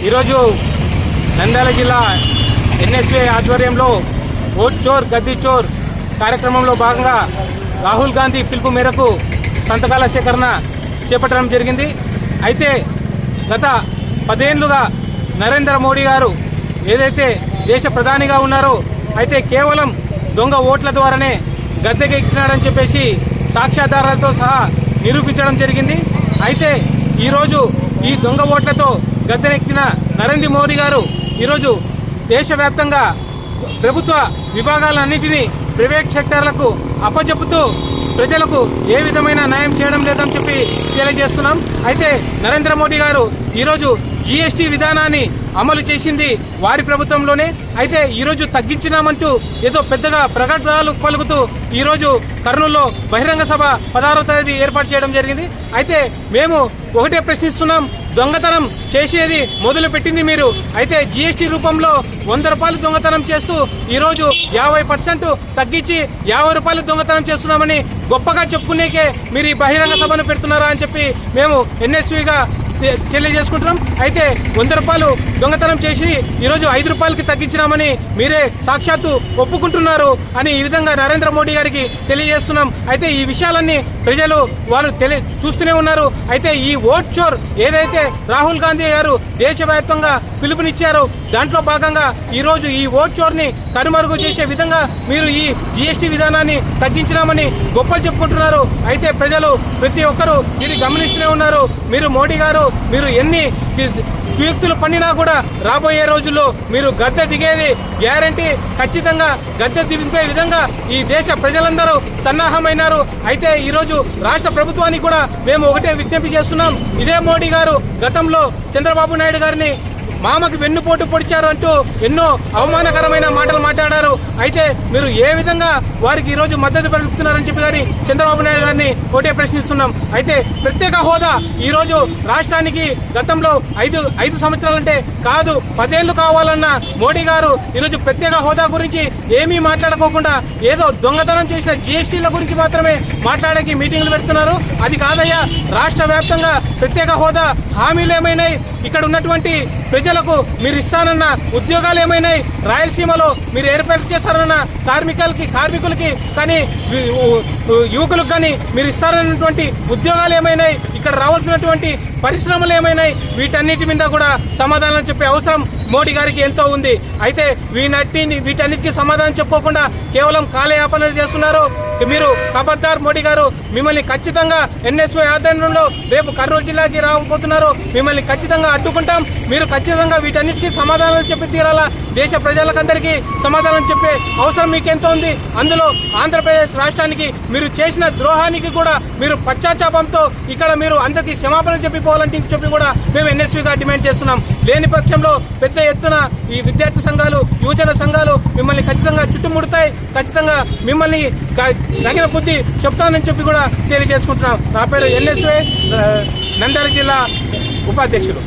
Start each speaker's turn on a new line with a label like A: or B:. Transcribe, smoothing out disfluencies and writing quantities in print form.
A: ఈరోజు నంద్యాల జిల్లా ఎన్ఎస్ఏ ఆధ్వర్యంలో ఓట్ చోర్ గద్దీ చోర్ కార్యక్రమంలో భాగంగా రాహుల్ గాంధీ పిలుపు మేరకు సంతకాల సేకరణ చేపట్టడం జరిగింది. అయితే గత 10 ఏళ్లుగా నరేంద్ర మోడీ గారు ఏదైతే దేశ ప్రధానిగా ఉన్నారో అయితే కేవలం దొంగ ఓట్ల ద్వారానే గద్దెకెక్కినాడని చెప్పేసి సాక్ష్యాధారాలతో సహా నిరూపించడం జరిగింది. అయితే ఈరోజు ఈ దొంగ ఓట్లతో గద్దెనెక్కిన నరేంద్ర మోడీ గారు ఈరోజు దేశవ్యాప్తంగా ప్రభుత్వ విభాగాలన్నింటినీ ప్రైవేట్ సెక్టార్లకు అప్పచెప్పుతూ ప్రజలకు ఏ విధమైన న్యాయం చేయడం లేదని చెప్పి తెలియజేస్తున్నాం. అయితే నరేంద్ర మోడీ గారు ఈరోజు జీఎస్టీ విధానాన్ని అమలు చేసింది వారి ప్రభుత్వంలోనే. అయితే ఈరోజు తగ్గించినామంటూ ఏదో పెద్దగా ప్రకటనలు పలుకుతూ ఈరోజు కర్నూలులో బహిరంగ సభ 16వ తేదీ ఏర్పాటు చేయడం జరిగింది. అయితే మేము ఒకటే ప్రశ్నిస్తున్నాం, దొంగతనం చేసేది మొదలు పెట్టింది మీరు. అయితే జీఎస్టీ రూపంలో 100 రూపాయలు దొంగతనం చేస్తూ ఈరోజు 50% తగ్గించి 50 రూపాయలు దొంగతనం చేస్తున్నామని గొప్పగా చెప్పుకునేకే మీరు ఈ బహిరంగ సభను పెడుతున్నారా అని చెప్పి మేము ఎన్ఎస్వీగా తెలియజేసుకుంటున్నాం. అయితే 100 రూపాయలు దొంగతనం చేసి ఈరోజు 5 రూపాయలకి తగ్గించినామని మీరే సాక్షాత్తు ఒప్పుకుంటున్నారు అని ఈ విధంగా నరేంద్ర మోడీ గారికి తెలియజేస్తున్నాం. అయితే ఈ విషయాలన్నీ ప్రజలు వారు చూస్తూనే ఉన్నారు. అయితే ఈ ఓట్ చోర్ ఏదైతే రాహుల్ గాంధీ గారు దేశవ్యాప్తంగా పిలుపునిచ్చారో దాంట్లో భాగంగా ఈరోజు ఈ ఓట్ చోర్ ని కనుమరుగు చేసే విధంగా మీరు ఈ జీఎస్టీ విధానాన్ని తగ్గించినామని గొప్పలు చెప్పుకుంటున్నారు. అయితే ప్రజలు ప్రతి ఒక్కరూ ఇది గమనిస్తూనే ఉన్నారు. మీరు మోడీ గారు మీరు ఎన్ని కుయుక్తులు పన్నినా కూడా రాబోయే రోజుల్లో మీరు గద్దె దిగేది గ్యారంటీ. ఖచ్చితంగా గద్దె దిగే విధంగా ఈ దేశ ప్రజలందరూ సన్నాహమైనారు. అయితే ఈరోజు రాష్ట్ర ప్రభుత్వానికి కూడా మేము ఒకటే విజ్ఞప్తి చేస్తున్నాం. ఇదే మోడీ గారు గతంలో చంద్రబాబు నాయుడు గారిని మామకి వెన్నుపోటు పొడిచారు అంటూ ఎన్నో అవమానకరమైన మాటలు మాట్లాడారు. అయితే మీరు ఏ విధంగా వారికి ఈ రోజు మద్దతు పలుకుతున్నారని చెప్పి గాని చంద్రబాబు నాయుడు గారిని ఒకటే ప్రశ్నిస్తున్నాం. అయితే ప్రత్యేక హోదా ఈ రోజు రాష్ట్రానికి గతంలో 5 సంవత్సరాలంటే కాదు 10 ఏళ్లు కావాలన్న మోడీ గారు ఈరోజు ప్రత్యేక హోదా గురించి ఏమీ మాట్లాడుకోకుండా ఏదో దొంగతనం చేసిన జీఎస్టీల గురించి మాత్రమే మాట్లాడడానికి మీటింగ్లు పెడుతున్నారు. అది కాదయ్యా, రాష్ట్ర వ్యాప్తంగా ప్రత్యేక హోదా హామీలు ఏమైనాయి? ఇక్కడ ఉన్నటువంటి ప్రజలకు మీరు ఇస్తానన్న ఉద్యోగాలు ఏమైనాయి? రాయలసీమలో మీరు ఏర్పాటు చేస్తారన్న కార్మికులకి కానీ యువకులకు కానీ మీరు ఇస్తారన్నటువంటి ఉద్యోగాలు ఏమైనాయి? ఇక్కడ రావాల్సినటువంటి పరిశ్రమలు ఏమైనాయి? వీటన్నిటి మీద కూడా సమాధానం చెప్పే అవసరం మోడీ గారికి ఎంతో ఉంది. అయితే వీటన్నిటికీ సమాధానం చెప్పుకోకుండా కేవలం కాలయాపనలు చేస్తున్నారు. మీరు ఖబర్దార్ మోడీ గారు, మిమ్మల్ని ఖచ్చితంగా ఎన్ఎస్వై ఆధ్వర్యంలో రేపు కర్నూలు జిల్లాకి రాబోతున్నారు. మిమ్మల్ని ఖచ్చితంగా అడ్డుకుంటాం. మీరు ఖచ్చితంగా వీటన్నిటికీ సమాధానాలు చెప్పి తీరాలా. దేశ ప్రజలకందరికీ సమాధానం చెప్పే అవసరం మీకెంతో ఉంది. అందులో ఆంధ్రప్రదేశ్ రాష్ట్రానికి మీరు చేసిన ద్రోహానికి కూడా మీరు పశ్చాత్తాపంతో ఇక్కడ మీరు అందరికీ క్షమాపణలు చెప్పిపోవాలని చెప్పి కూడా మేము ఎన్ఎస్వీగా డిమాండ్ చేస్తున్నాం. లేని పక్షంలో పెద్ద ఎత్తున ఈ విద్యార్థి సంఘాలు, యువజన సంఘాలు మిమ్మల్ని ఖచ్చితంగా చుట్టుముడతాయి. ఖచ్చితంగా మిమ్మల్ని తగిన బుద్ధి చెప్తానని చెప్పి కూడా తెలియజేసుకుంటున్నాం. నా పేరు ఎన్ఎస్వే నంద్యాల జిల్లా ఉపాధ్యక్షుడు.